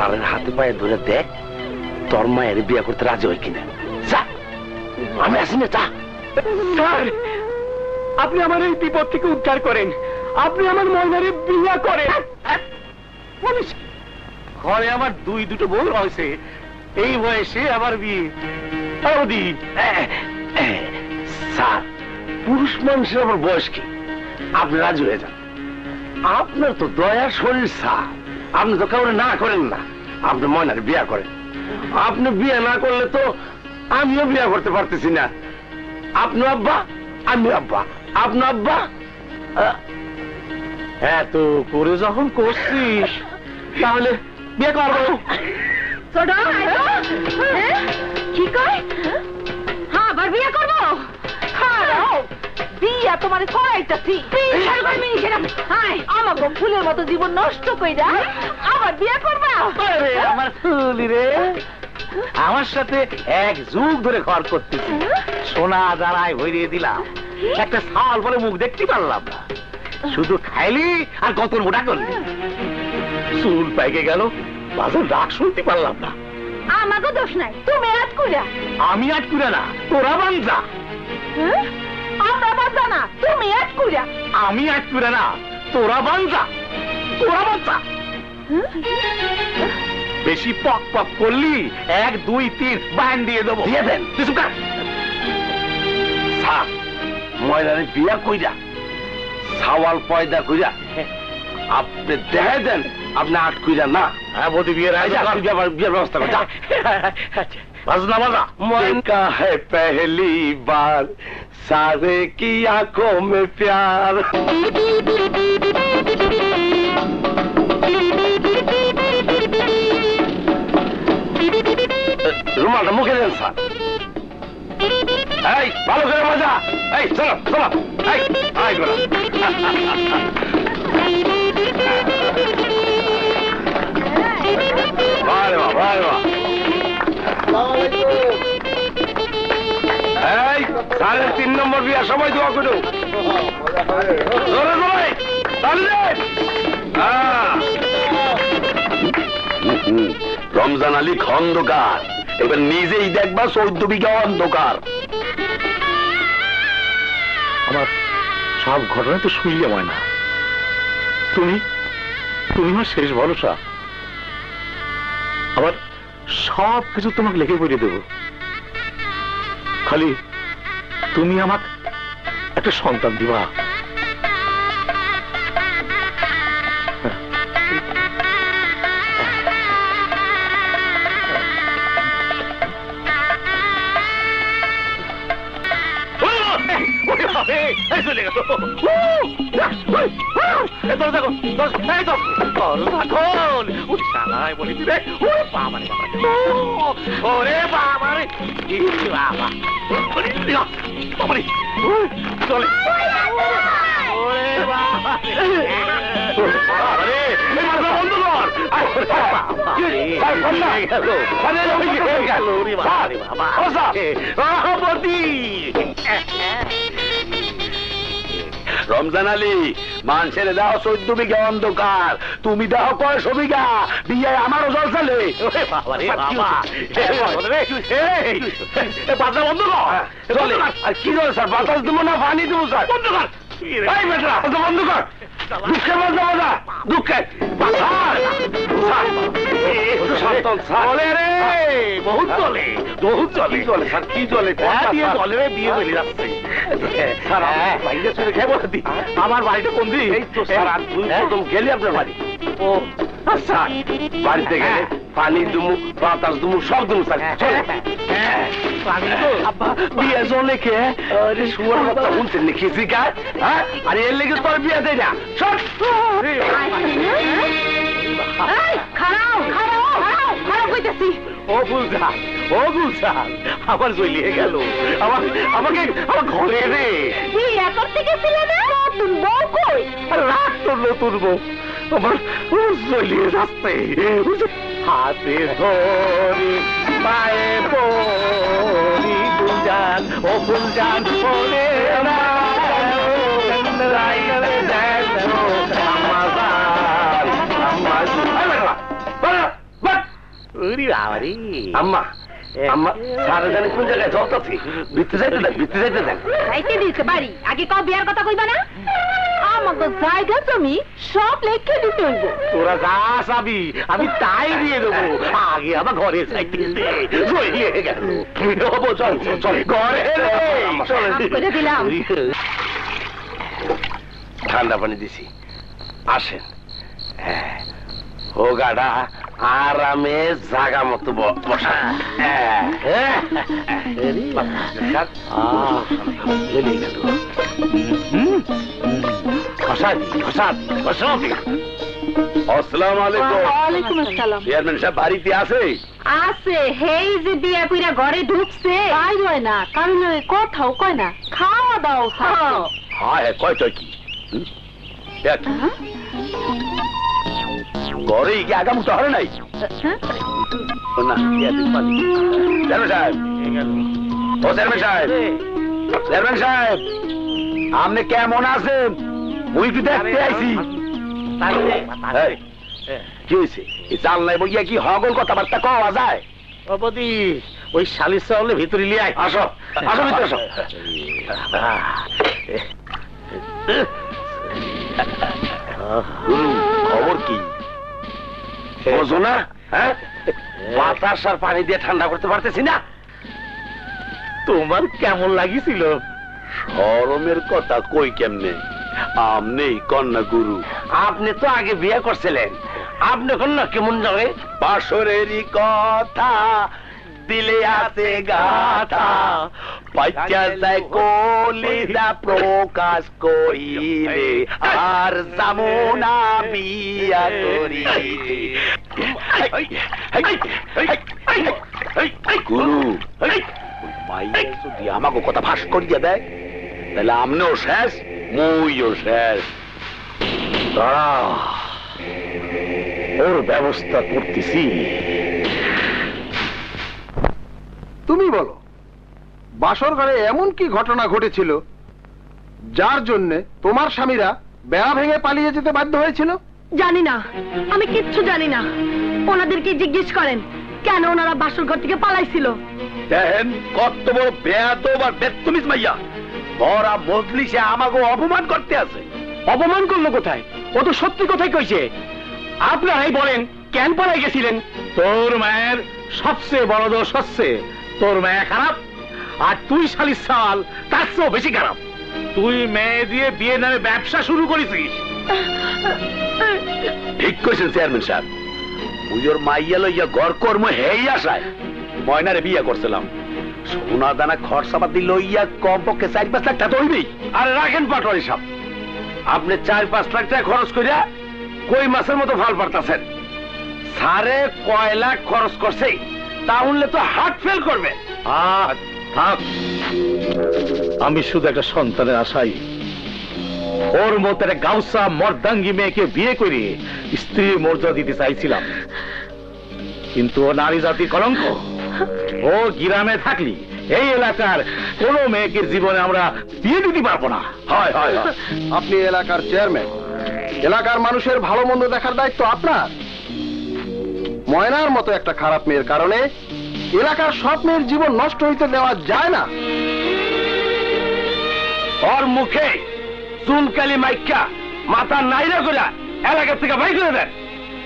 স্যারের হাতে পায়ে ধরে দেখ তোর মায়ের বিয়ে করতে রাজি হয় কিনা। যা, আমি আসি না, যা। স্যার, আপনি আমার এই বিপদ থেকে উদ্ধার করেন, আপনি আমার ময়নারে বিয়ে করেন। ঘরে আমার দুটো বউ হয়েছে, এই বয়সে আবার বিয়ে। স্যার, পুরুষ মানুষের আমার বয়স কি? আপনি রাজি হয়ে যান। আপনার তো দয়ার শরীর স্যার, আপনি তো কাউরে না করেন না, আপনি ময়নারে বিয়ে করেন। আপনি বিয়ে না করলে তো আমিও বিয়ে করতে পারতেছি না। আপনি আব্বা, আমি আব্বা, আপনি আব্বা। এত করে যখন করছিস তাহলে বিয়ে করবো। কি কয়? হ্যাঁ, আবার বিয়ে করবো। বিয়া তোমার করাইতাছি, আমাকে ফুলের মতো জীবন নষ্ট কইরা আবার বিয়ে করবা? আমার ফুলি রে, আমার সাথে এক যুগ ধরে ঘর করতেছি, সোনা দাঁড়ায় ভরিয়ে দিলাম, একটা সাল বলে মুখ দেখতে পারলাম না, শুধু খাইলি আর কত মোটা করলি, চুল পাইকে গেল, বাজার ডাক শুনতে পারলাম না। আমাকে দোষ নাই, তুমি আট কইরা। আমি আট কুড়া না, তোরা বাঞ্জা। আমরা বাঁধা না, তুমি আট কইরা। আমি আট কুড়া না, তোরা বাঞ্জা, তোরা বাঞ্জা। বেশি পক পক করলি 1 2 3 বান দিয়ে দেবো। দিয়ে দেন। ময়নারে বিয়া কইরা সাওয়াল পয়দা কইরা আপনি দেখে দেন আপনি আট কইরা না। হ্যাঁ, বদি বিয়ের বিয়ের ব্যবস্থা করে বাজনা বাজা। मन का है पहली बार सारे की आंखों में प्यार। রুমালটা মুখে দেন স্যার। এই ভালো করে মজা। এই চলো চলো, এই আয় গোলা। ভালো ভালো। এই 3.5 নম্বর বিয়া, সবাই দোয়া করো। জোরে জোরে তালি দেন। রমজান আলী খন্দকার, এবার নিজেই দেখবা 14 বিঘা অন্ধকার। আমার সব ঘটনা তো শুনলে হয় না, তুমি আমার শেষ ভরসা। আবার সব কিছু তোমাকে লিখে পড়ে দেব, খালি তুমি আমাকে একটা সন্তান দিবা। চলে গেল। বলি দিবে ওরে বাবা রে, বাবা চলে বন্ধ রমজান আলী, মানুষের দাও 14 বিঘা অন্ধকার, তুমি দাও 100 বিঘা, বিয়ে আমারও জল চলে। বাতাস বন্ধ কর। চলে আর কি করে স্যার, বাতাস দেবো না পানি দেবো স্যার? বন্ধ কর বন্ধ কর। দুঃখে মজা মজা দুঃখে চলে রে, বহুত চলে, বহুত চলে। চলে স্যার, কি চলে? চলে রে, বিয়ে হয়ে যাচ্ছে স্যার। বাইরে চলে খেয়ে বলে দি, আমার বাড়িটা কোন দিন? এই তো স্যার, আর তুই প্রথম গেলি আপনার বাড়ি। ও আচ্ছা, বাড়িতে গেলে পানি দুমু, বাতাস দুমু, সব দুমু স্যার। বিয়ে জলে খেয়ে শুয়ার কথা শুনছেন নাকি? শিকার হ্যাঁ, আর এর লেগে তোর বিয়ে দেয় না। সব আবার জ্বলিয়ে গেল, আমাকে আমার ঘরে রে। রাত তোর নতুন বউ আমার জ্বলিয়ে যাচ্ছে। হাতে ধরি পায়ে পড়ি ফুলজান, ও ফুলজান পরে আম্মা আম্মা সারা জানি কোন জায়গায় ধরতেছি ভিতরে যাইতে দেন যাইতে দিতে পারি আগে কও বিয়ার কথা কইবা না আমাকে জায়গা জমি সব লেখে দিতে হইব তোরা যা চাবি আমি তাই দিয়ে দেবো আগে আমার ঘরে যাইতে ঘরে মাফ করে দিলাম। ঠান্ডা পানি দিছি আসেন ও গাডা আরামে জাগা মতো বসা আসসালামু আলাইকুম। ওয়ালাইকুম আসসালাম। চেয়ারম্যান সাহেব বাড়িতে আছে? আছে হেই যে বিয়া কইরা ঘরে ঢুকছে তাই হয় না কারণ কোথাও কয় না খাওয়া দাও খাও হ্যাঁ কয়টা কি ঘরে কি আগাম তো হয় নাই না চেয়ারম্যান সাহেব ও চেয়ারম্যান সাহেব চেয়ারম্যান সাহেব আপনি কেমন আছেন মুই একটু দেখতে আইছি কি হয়েছে জাল নাই বইয়া কি হগল কথাবার্তা কওয়া যায় অপতি ওই শালিশ চাউলে ভিতরে লিয়ে আয় আসো আসো ভিতরে আসো খবর কি বোঝো না হ্যাঁ বাতাস আর পানি দিয়ে ঠান্ডা করতে পারতেছি না তোমার কেমন লাগিছিল শরমের কথা কই কেমনে আমনে কন্যা গুরু আপনি তো আগে বিয়ে করছিলেন আপনি কন্যা কেমন যাবে বাসরেরই কথা দিলে আছে গাথা পাইচা যায় কলিজা প্রকাশ করিলে আর যামুনা বিয়া করিলে গুরু মাইয়া যদি আমাকে কথা ফাঁস করিয়া দেয় তাহলে আমনেও শেষ মুইও শেষ দাঁড়া ওর ব্যবস্থা করতেছি তুমি বলো বাসর ঘরে এমন কি ঘটনা ঘটেছিল যার জন্য তোমার স্বামীরা বেড়া ভেঙে পালিয়ে যেতে বাধ্য হয়েছিল? জানি না আমি কিচ্ছু জানি না ওনাদেরকে জিজ্ঞেস করেন কেন ওনারা বাসর ঘর থেকে পালাইছিল দেখেন কত বড় বেয়াদব আর বেত্তমিজ মাইয়া ওরা মজলিসে আমাকে অপমান করতে আছে অপমান করলো কোথায় ও তো সত্যি কথাই কইছে আপনারাই বলেন কেন পালাই গেছিলেন তোর মায়ের সবচেয়ে বড় দোষ হচ্ছে তোর মায়া খারাপ আর তুই শালিশ চাল তার চেয়েও বেশি খারাপ তুই মেয়ে দিয়ে বিয়ে নামে ব্যবসা শুরু করেছিস ঠিক কইছেন চেয়ারম্যান সাহেব ওর মাইয়া লইয়া ঘর কর্ম হেই আসায় ময়নারে বিয়ে করছিলাম সোনা দানা খরচাপাতি লইয়া কমপক্ষে 4-5 লাখ টাকা হইবেই আরে রাখেন পাটোয়ারি সাহেব আপনি 4-5 লাখ টাকা খরচ করিয়া কই মাসের মতো ভাল পারতাছেন সারে কয় লাখ খরচ করছে তাহলে তো হার্ট ফেল করবে থাক আমি শুধু একটা সন্তানের আশাই ওর মতো একটা গাউসা মর্দাঙ্গি মেয়েকে বিয়ে করে স্ত্রীর মর্যাদা দিতে চাইছিলাম কিন্তু ও নারী জাতির কলঙ্ক ও গ্রামে থাকলি এই এলাকার কোন মেয়েকে জীবনে আমরা বিয়ে দিতে পারবো না হয় হয় হয়। আপনি এলাকার চেয়ারম্যান এলাকার মানুষের ভালো মন্দ দেখার দায়িত্ব আপনার ময়নার মতো একটা খারাপ মেয়ের কারণে এলাকার সব মেয়ের জীবন নষ্ট হইতে দেওয়া যায় না। ওর মুখে চুনকালি মাইকা মাথা নাইরা করে এলাকা থেকে বাইর করে দেন